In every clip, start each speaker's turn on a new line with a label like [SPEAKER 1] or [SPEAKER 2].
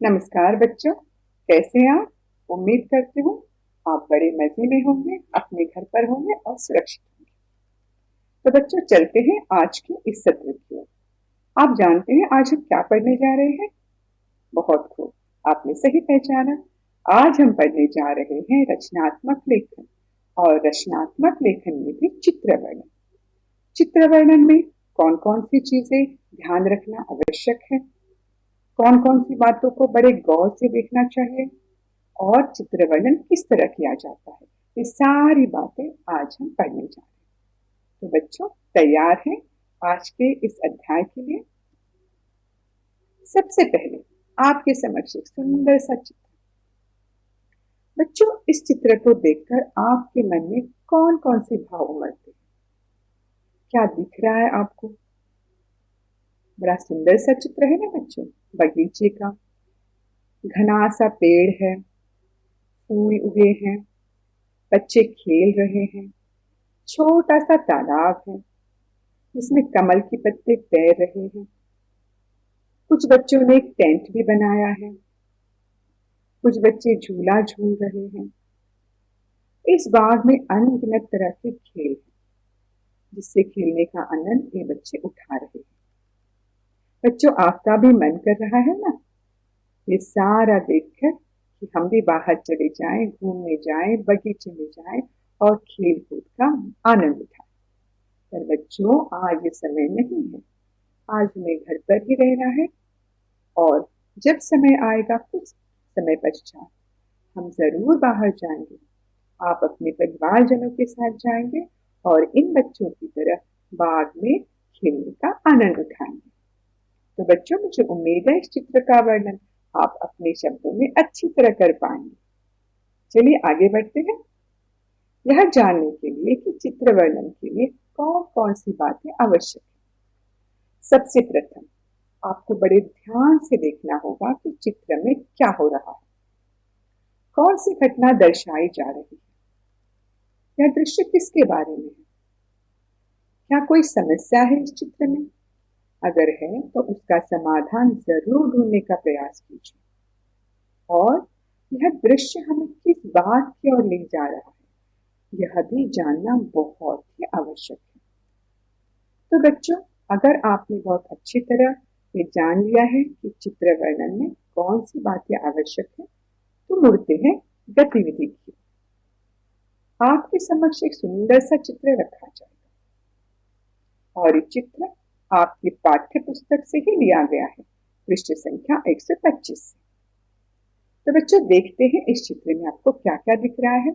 [SPEAKER 1] नमस्कार बच्चों, कैसे हैं आप? उम्मीद करती हूँ आप बड़े मजे में होंगे, अपने घर पर होंगे और सुरक्षित होंगे। तो बच्चों चलते हैं आज के इस सत्र की ओर। आप जानते हैं आज हम क्या पढ़ने जा रहे हैं? बहुत खूब, आपने सही पहचाना। आज हम पढ़ने जा रहे हैं रचनात्मक लेखन और रचनात्मक लेखन में भी चित्र वर्णन। चित्र वर्णन में कौन कौन सी चीजें ध्यान रखना आवश्यक है, कौन कौन सी बातों को बड़े गौर से देखना चाहिए और चित्र वर्णन किस तरह किया जाता है, ये सारी बातें आज हम पढ़ने जा रहे हैं। तो बच्चों तैयार हैं आज के इस अध्याय के लिए? सबसे पहले आपके समक्ष एक सुंदर सा चित्र। बच्चों इस चित्र को देखकर आपके मन में कौन कौन से भाव उमड़ते हैं? क्या दिख रहा है आपको? बड़ा सुंदर सा चित्र है ना बच्चों, बगीचे का। घना सा पेड़ है, फूल उगे हैं, बच्चे खेल रहे हैं। छोटा सा तालाब है जिसमें कमल के पत्ते तैर रहे हैं। कुछ बच्चों ने एक टेंट भी बनाया है, कुछ बच्चे झूला झूल रहे हैं। इस बाग में अनगिनत तरह के खेल हैं जिससे खेलने का आनंद ये बच्चे उठा रहे हैं। बच्चों आपका भी मन कर रहा है ना ये सारा देखकर कि हम भी बाहर चले जाएं, घूमने जाएं, बगीचे में जाएं और खेल कूद का आनंद उठाएं। पर बच्चों आज ये समय नहीं है, आज हमें घर पर ही रहना है और जब समय आएगा कुछ समय पश्चात हम जरूर बाहर जाएंगे। आप अपने परिवारजनों के साथ जाएंगे और इन बच्चों की तरह बाग में खेलने का आनंद उठाएंगे। तो बच्चों मुझे उम्मीद है इस चित्र का वर्णन आप अपने शब्दों में अच्छी तरह कर पाएंगे। चलिए आगे बढ़ते हैं यह जानने के लिए कि चित्र वर्णन के लिए कौन कौन सी बातें आवश्यक है। सबसे प्रथम आपको बड़े ध्यान से देखना होगा कि चित्र में क्या हो रहा है, कौन सी घटना दर्शाई जा रही है, यह दृश्य किसके बारे में है, क्या कोई समस्या है इस चित्र में? अगर है तो उसका समाधान जरूर ढूंढने का प्रयास कीजिए। और यह दृश्य हमें किस बात की ओर ले जा रहा है यह भी जानना बहुत ही आवश्यक है। तो बच्चों अगर आपने बहुत अच्छी तरह ये जान लिया है कि चित्र वर्णन में कौन सी बातें आवश्यक है तो मुड़ते हैं गतिविधि की। आपके समक्ष एक सुंदर सा चित्र रखा जाएगा और ये चित्र आपकी पाठ्य पुस्तक से ही लिया गया है, पृष्ठ संख्या 125 से। तो बच्चों देखते हैं इस चित्र में आपको क्या क्या दिख रहा है।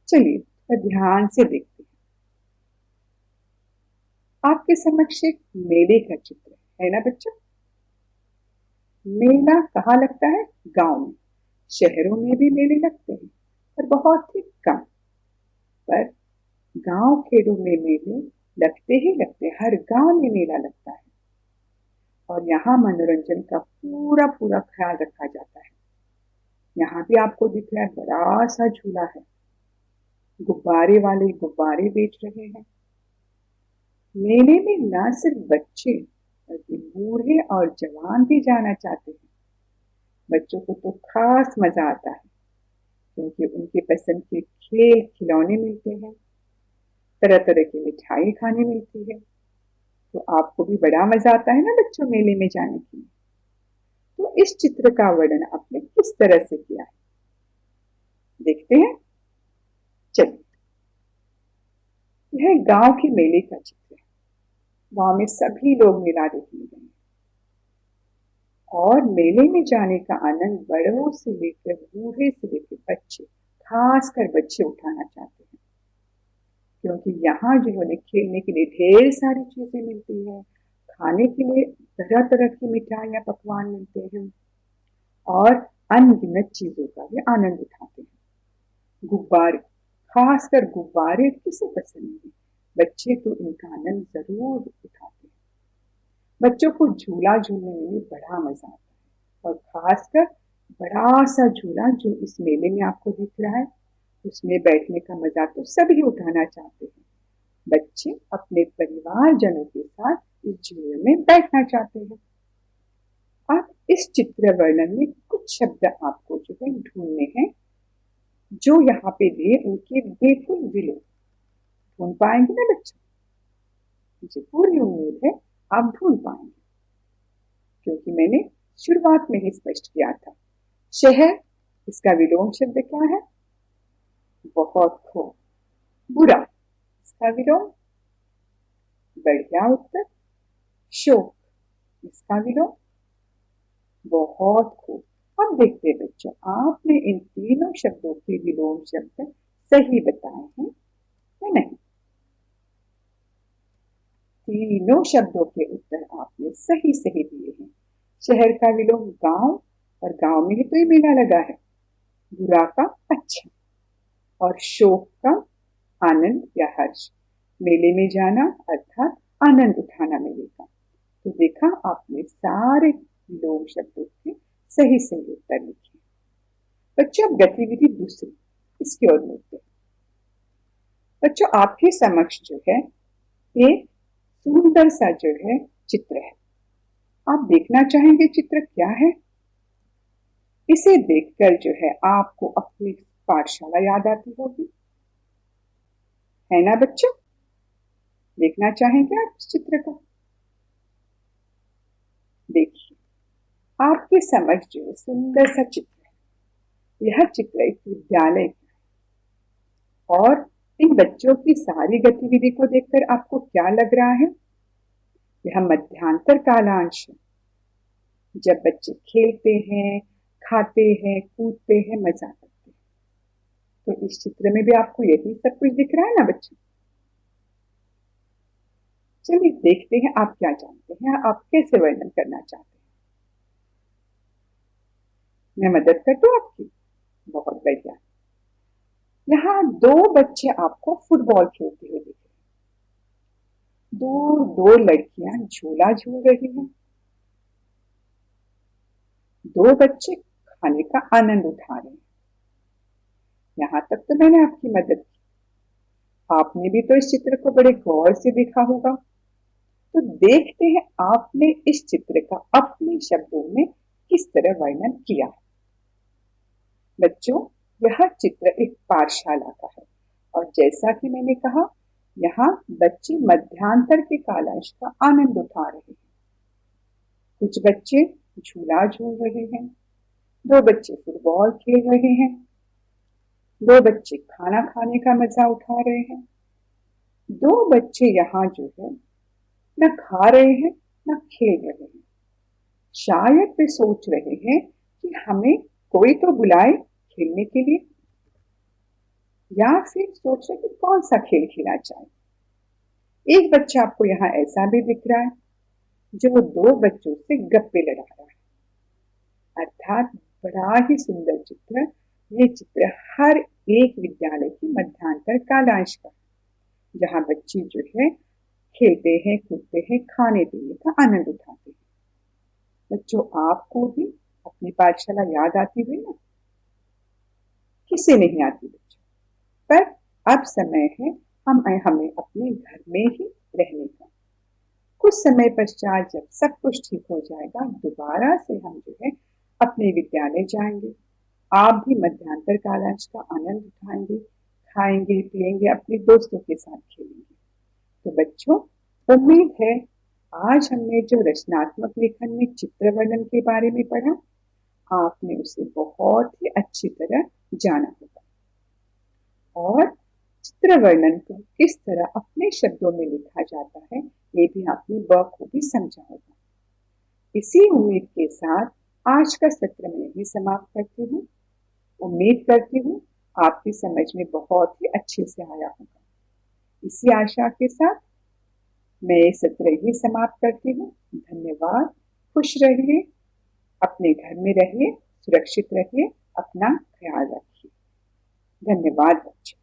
[SPEAKER 1] चलिए तो ध्यान से देखते हैं। आपके समक्ष एक मेले का चित्र है ना बच्चों? मेला कहाँ लगता है? गांव में। शहरों में भी मेले लगते हैं पर बहुत ही कम। पर गांव खेड़ों में मेले लगते ही लगते, हर गांव में मेला लगता है और यहाँ मनोरंजन का पूरा पूरा ख्याल रखा जाता है। यहाँ भी आपको दिख रहा है बड़ा सा झूला है, गुब्बारे वाले गुब्बारे बेच रहे हैं। मेले में न सिर्फ बच्चे बल्कि बूढ़े और जवान भी जाना चाहते हैं। बच्चों को तो खास मजा आता है क्योंकि उनके पसंद के खेल खिलौने मिलते हैं, तरह तरह की मिठाई खाने मिलती है। तो आपको भी बड़ा मजा आता है ना बच्चों मेले में जाने के लिए। तो इस चित्र का वर्णन आपने किस तरह से किया है देखते हैं। चलिए यह गांव के मेले का चित्र है। गांव में सभी लोग मेला देखने गए और मेले में जाने का आनंद बड़ों से लेकर बूढ़े से लेकर बच्चे, खासकर बच्चे उठाना चाहते हैं क्योंकि यहाँ जिन्होंने खेलने के लिए ढेर सारी चीजें मिलती है, खाने के लिए तरह तरह की मिठाइयाँ पकवान मिलते हैं और अनगिनत चीजों का भी आनंद उठाते हैं। गुब्बारे, खासकर गुब्बारे किसे पसंद नहीं, बच्चे तो इनका आनंद जरूर उठाते हैं। बच्चों को झूला झूलने में भी बड़ा मजा आता है और खासकर बड़ा सा झूला जो इस मेले में आपको दिख रहा है उसमें बैठने का मजा तो सभी उठाना चाहते हैं। बच्चे अपने परिवारजनों के साथ इस झूले में बैठना चाहते हैं। आप इस चित्र वर्णन में कुछ शब्द आपको जो है ढूंढने हैं, जो यहाँ पे दिए उनके बिल्कुल विलोम। ढूंढ पाएंगे ना बच्चों? मुझे पूरी उम्मीद है आप ढूंढ पाएंगे, क्योंकि मैंने शुरुआत में ही स्पष्ट किया था। शहर, इसका विलोम शब्द क्या है? बहुत खूब। बुरा, इसका विलोम? बढ़िया उत्तर। शोक, इसका विलोम? बहुत खूब। अब देखते हैं बच्चों, आपने इन तीनों शब्दों के विलोम शब्द सही बताए हैं या नहीं? तीनों शब्दों के उत्तर आपने सही सही दिए हैं। शहर का विलोम गांव, और गांव में ही तो ये मेला लगा है। बुरा का अच्छा, और शोक का आनंद या हर्ष। मेले में जाना अर्थात आनंद उठाना मेले का। तो देखा, आपने सारे विलोम शब्दों के सही सही उत्तर लिखे। बच्चों, अब गतिविधि दूसरी, इसकी ओर मुड़ते हैं। बच्चों, आपके समक्ष जो है एक सुंदर सा जो है चित्र है। आप देखना चाहेंगे चित्र क्या है? इसे देखकर जो है आपको अपनी पाठशाला याद आती होगी, है ना बच्चों? देखना चाहेंगे आप इस चित्र को? देखिए, आपके समक्ष जो है सुंदर सा चित्र है। यह चित्र एक विद्यालय का है, और इन बच्चों की सारी गतिविधि को देखकर आपको क्या लग रहा है? यह मध्यांतर कालांश है, जब बच्चे खेलते हैं, खाते हैं, कूदते हैं, मजा करते हैं। तो इस चित्र में भी आपको यही सब कुछ दिख रहा है ना बच्चे? चलिए देखते हैं आप क्या जानते हैं, आप कैसे वर्णन करना चाहते हैं। मैं मदद कर दूं आपकी? बहुत बढ़िया। यहाँ दो बच्चे आपको फुटबॉल खेलते हुए दिख रहे हैं। दूर दो लड़कियां झूला झूल रही हैं। दो बच्चे खाने का आनंद उठा रहे हैं। यहाँ तक तो मैंने आपकी मदद की। आपने भी तो इस चित्र को बड़े गौर से देखा होगा। तो देखते हैं आपने इस चित्र का अपने शब्दों में किस तरह वर्णन किया है। बच्चों, यह चित्र एक पाठशाला का है, और जैसा कि मैंने कहा, यहाँ बच्चे मध्यांतर के कालांश का आनंद उठा रहे हैं। कुछ बच्चे झूला झूल रहे हैं, दो बच्चे फुटबॉल खेल रहे हैं, दो बच्चे खाना खाने का मजा उठा रहे हैं, दो बच्चे यहाँ जो है न खा रहे हैं न खेल रहे हैं। शायद वे सोच रहे हैं कि हमें कोई तो बुलाए खेलने के लिए, या फिर सोच रहे कि कौन सा खेल खेला जाए। एक बच्चा आपको यहाँ ऐसा भी दिख रहा है, जो दो बच्चों से गप्पे लड़ा रहा है। अर्थात बड़ा ही सुंदर चित्र। ये चित्र हर एक विद्यालय की मध्यांतर कालांश का, जहाँ बच्चे जो है खेलते हैं, कूदते हैं, खाने पीने का आनंद उठाते हैं। बच्चों, आपको भी अपनी पाठशाला याद आती हुई ना? किसे नहीं आती बच्चों? पर अब समय है हमें अपने घर में ही रहने का। कुछ समय पश्चात जब सब कुछ ठीक हो जाएगा, दोबारा से हम जो है अपने विद्यालय जाएंगे। आप भी मध्यांतर कालांश का आनंद उठाएंगे, खाएंगे, पिएंगे, अपने दोस्तों के साथ खेलेंगे। तो बच्चों, उम्मीद है आज हमने जो रचनात्मक लेखन में चित्र वर्णन के बारे में पढ़ा, आपने उसे बहुत ही अच्छी तरह जाना होगा, और चित्र वर्णन को किस तरह अपने शब्दों में लिखा जाता है, ये भी आपने बखूबी समझा होगा। इसी उम्मीद के साथ आज का सत्र मैं यही समाप्त करती हूँ। उम्मीद करती हूँ आपकी समझ में बहुत ही अच्छे से आया होगा। इसी आशा के साथ मैं ये सत्र यही समाप्त करती हूँ। धन्यवाद। खुश रहिए, अपने घर में रहिए, सुरक्षित रहिए, अपना ख्याल रखिए। धन्यवाद बच्चों।